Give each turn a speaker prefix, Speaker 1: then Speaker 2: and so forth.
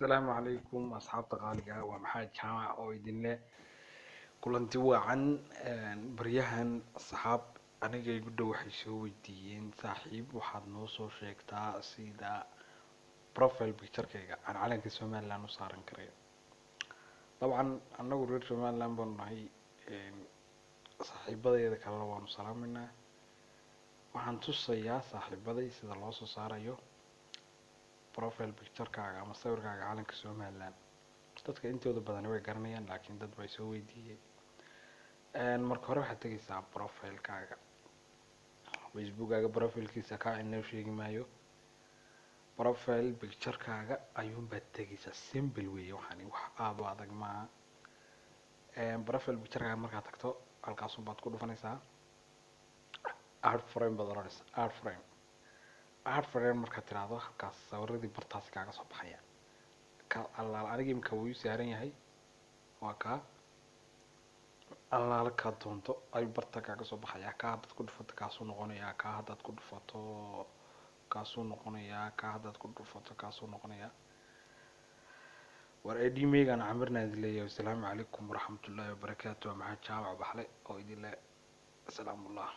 Speaker 1: السلام عليكم أصحاب تقاليقة ومحاد جامع أو إذن كلنتي وعن بريهن أصحاب أنا جاي قدو وحيسو ويديين صاحب وحد نوصو شيكتا سيدا بروفيل بيكتر كيغا عن calanka somaliland وصارن كريا طبعا أنا قررت somaliland بنهي صاحبادي كلا وانو سلامنا waxaan tusayaa saaxiibaday sida loo soo saarayo profile picture-kaaga ama sawirkaaga calanka Somaliland dadka intooda badan way garanayaan laakiin dad bay soo weydiiyeen marka hore waxaad tagaysaa profile-kaaga Facebook-kaaga profile-kiisa ka inoo sheegi maayo profile picture-kaaga ayuun baad tagaysaa simple way waxaan wax aad u adag ma profile picture-kaaga markaad tagto halkaas baad ku dhufanaysaa add frame baad oranaysaa add frame markaad tiraahdo halkaas sawiradii bartaas kaaga soo baxaya ka allaal aniga imka wuu saaran yahay waa ka allaal ka doonto ay barta kaaga soo baxaya ka hadad ku dhufato kaasoo noqonaya ka hadad ku dhufato kaasoo noqonaya ka hadad ku dhufato kaasoo noqonaya war ID meegan amirna leeyahay assalaamu calaykum waraxmatullaahi wabarakaatuh maxaa jaawac baxle oo idin le salaam allah